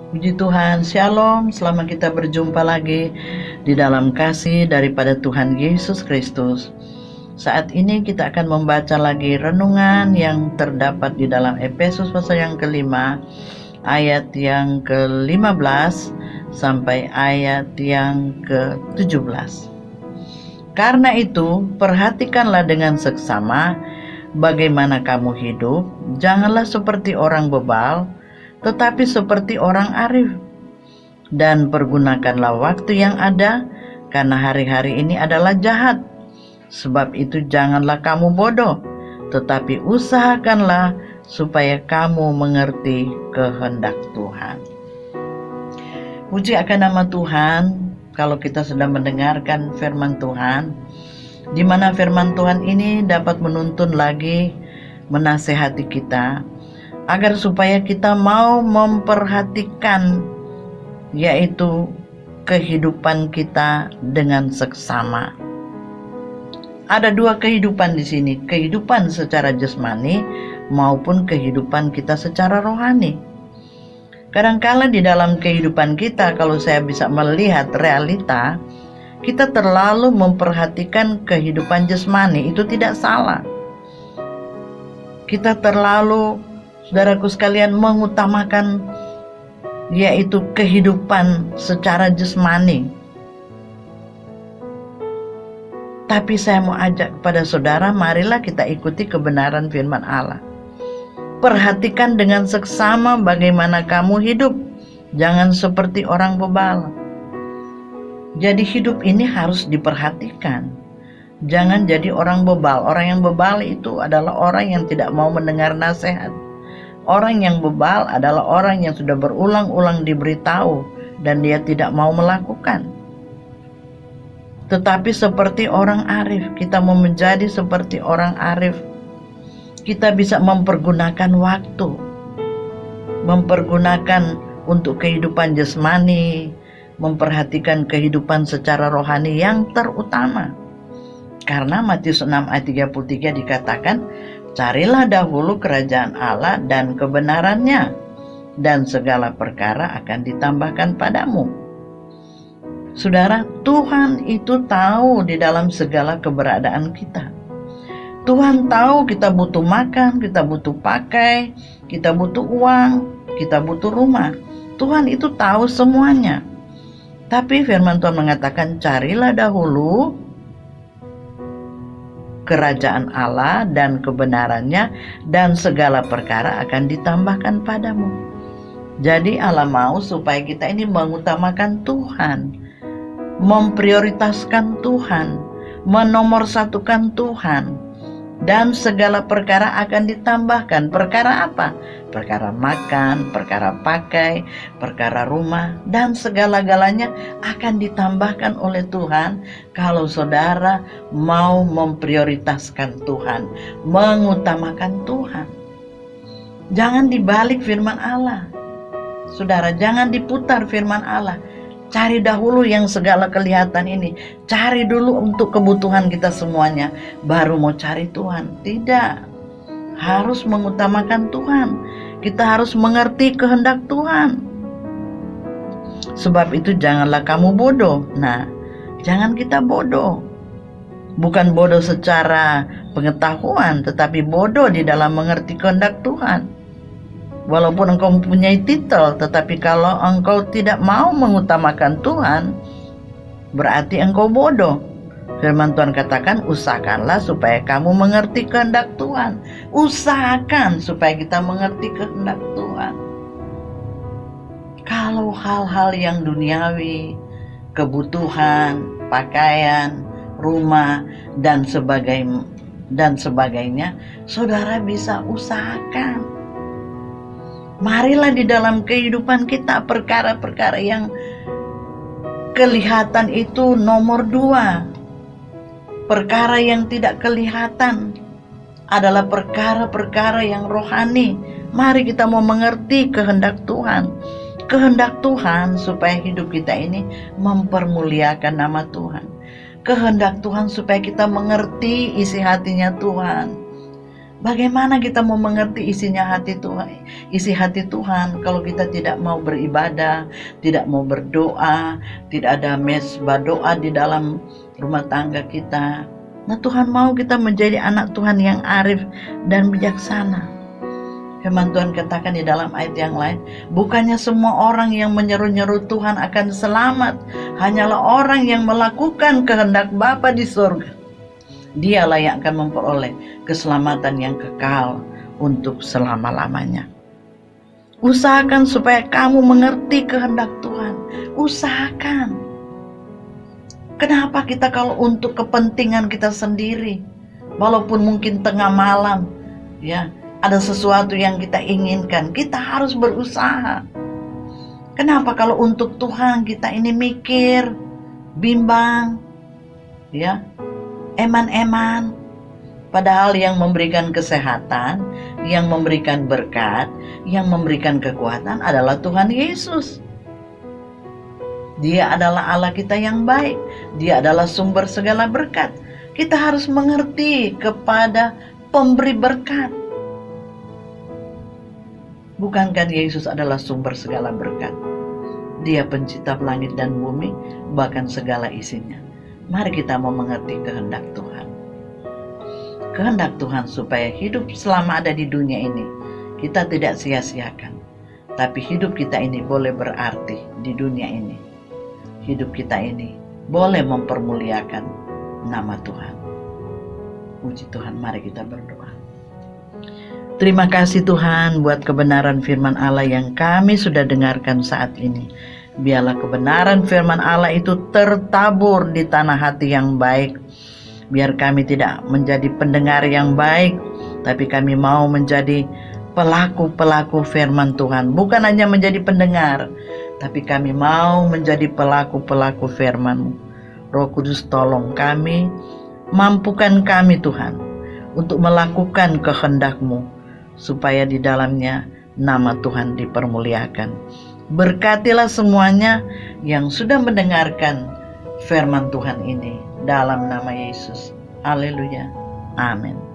Puji Tuhan, Shalom, selamat kita berjumpa lagi di dalam kasih daripada Tuhan Yesus Kristus. Saat ini kita akan membaca lagi renungan yang terdapat di dalam Efesus pasal yang kelima, ayat yang ke-15 sampai ayat yang ke-17. Karena itu, perhatikanlah dengan seksama bagaimana kamu hidup, janganlah seperti orang bebal, tetapi seperti orang arif. Dan pergunakanlah waktu yang ada, karena hari-hari ini adalah jahat. Sebab itu janganlah kamu bodoh, tetapi usahakanlah supaya kamu mengerti kehendak Tuhan. Puji akan nama Tuhan kalau kita sedang mendengarkan firman Tuhan, di mana firman Tuhan ini dapat menuntun lagi, menasehati kita, agar supaya kita mau memperhatikan yaitu kehidupan kita dengan seksama. Ada dua kehidupan di sini, kehidupan secara jasmani maupun kehidupan kita secara rohani. Kadangkala di dalam kehidupan kita, kalau saya bisa melihat realita, kita terlalu memperhatikan kehidupan jasmani, itu tidak salah. Kita terlalu, saudaraku sekalian, mengutamakan yaitu kehidupan secara jasmani. Tapi saya mau ajak kepada saudara, marilah kita ikuti kebenaran firman Allah. Perhatikan dengan seksama bagaimana kamu hidup, jangan seperti orang bebal. Jadi hidup ini harus diperhatikan. Jangan jadi orang bebal. Orang yang bebal itu adalah orang yang tidak mau mendengar nasihat. Orang yang bebal adalah orang yang sudah berulang-ulang diberitahu dan dia tidak mau melakukan. Tetapi seperti orang arif, kita mau menjadi seperti orang arif. Kita bisa mempergunakan waktu, mempergunakan untuk kehidupan jasmani, memperhatikan kehidupan secara rohani yang terutama. Karena Matius 6 ayat 33 dikatakan, carilah dahulu kerajaan Allah dan kebenarannya, dan segala perkara akan ditambahkan padamu. Saudara, Tuhan itu tahu di dalam segala keberadaan kita. Tuhan tahu kita butuh makan, kita butuh pakai, kita butuh uang, kita butuh rumah. Tuhan itu tahu semuanya. Tapi firman Tuhan mengatakan, carilah dahulu kerajaan Allah dan kebenarannya, dan segala perkara akan ditambahkan padamu. Jadi Allah mau supaya kita ini mengutamakan Tuhan, memprioritaskan Tuhan, menomorsatukan Tuhan, dan segala perkara akan ditambahkan. Perkara apa? Perkara makan, perkara pakai, perkara rumah, dan segala-galanya akan ditambahkan oleh Tuhan kalau saudara mau memprioritaskan Tuhan, mengutamakan Tuhan. Jangan dibalik firman Allah. Saudara, jangan diputar firman Allah. Cari dahulu yang segala kelihatan ini. Cari dulu untuk kebutuhan kita semuanya, baru mau cari Tuhan. Tidak. Harus mengutamakan Tuhan. Kita harus mengerti kehendak Tuhan. Sebab itu janganlah kamu bodoh. Nah, jangan kita bodoh. Bukan bodoh secara pengetahuan, tetapi bodoh di dalam mengerti kehendak Tuhan. Walaupun engkau mempunyai titel, tetapi kalau engkau tidak mau mengutamakan Tuhan, berarti engkau bodoh. Firman Tuhan katakan, usahakanlah supaya kamu mengerti kehendak Tuhan. Usahakan supaya kita mengerti kehendak Tuhan. Kalau hal-hal yang duniawi, kebutuhan, pakaian, rumah, dan sebagainya, saudara bisa usahakan. Marilah di dalam kehidupan kita perkara-perkara yang kelihatan itu nomor 2. Perkara yang tidak kelihatan adalah perkara-perkara yang rohani. Mari kita mau mengerti kehendak Tuhan. Kehendak Tuhan supaya hidup kita ini mempermuliakan nama Tuhan. Kehendak Tuhan supaya kita mengerti isi hatinya Tuhan. Bagaimana kita mau mengerti isinya hati Tuhan, isi hati Tuhan, kalau kita tidak mau beribadah, tidak mau berdoa, tidak ada mesbah doa di dalam rumah tangga kita. Nah, Tuhan mau kita menjadi anak Tuhan yang arif dan bijaksana. Firman Tuhan katakan di dalam ayat yang lain, bukannya semua orang yang menyeru-nyeru Tuhan akan selamat, hanyalah orang yang melakukan kehendak Bapa di surga. Dialah yang akan memperoleh keselamatan yang kekal untuk selama-lamanya. Usahakan supaya kamu mengerti kehendak Tuhan. Usahakan. Kenapa kita kalau untuk kepentingan kita sendiri, walaupun mungkin tengah malam, ya, ada sesuatu yang kita inginkan, kita harus berusaha. Kenapa kalau untuk Tuhan kita ini mikir, bimbang, ya, eman-eman, padahal yang memberikan kesehatan, yang memberikan berkat, yang memberikan kekuatan adalah Tuhan Yesus. Dia adalah Allah kita yang baik. Dia adalah sumber segala berkat. Kita harus mengerti kepada pemberi berkat. Bukankah Yesus adalah sumber segala berkat? Dia pencipta langit dan bumi, bahkan segala isinya. Mari kita mau mengerti kehendak Tuhan. Kehendak Tuhan supaya hidup selama ada di dunia ini, kita tidak sia-siakan. Tapi hidup kita ini boleh berarti di dunia ini. Hidup kita ini boleh mempermuliakan nama Tuhan. Puji Tuhan, mari kita berdoa. Terima kasih Tuhan buat kebenaran firman Allah yang kami sudah dengarkan saat ini. Biarlah kebenaran firman Allah itu tertabur di tanah hati yang baik. Biar kami tidak menjadi pendengar yang baik, tapi kami mau menjadi pelaku-pelaku firman Tuhan. Bukan hanya menjadi pendengar, tapi kami mau menjadi pelaku-pelaku firman-Mu. Roh Kudus, tolong kami, mampukan kami Tuhan untuk melakukan kehendak-Mu, supaya di dalamnya nama Tuhan dipermuliakan. Berkatilah semuanya yang sudah mendengarkan firman Tuhan ini dalam nama Yesus. Haleluya. Amin.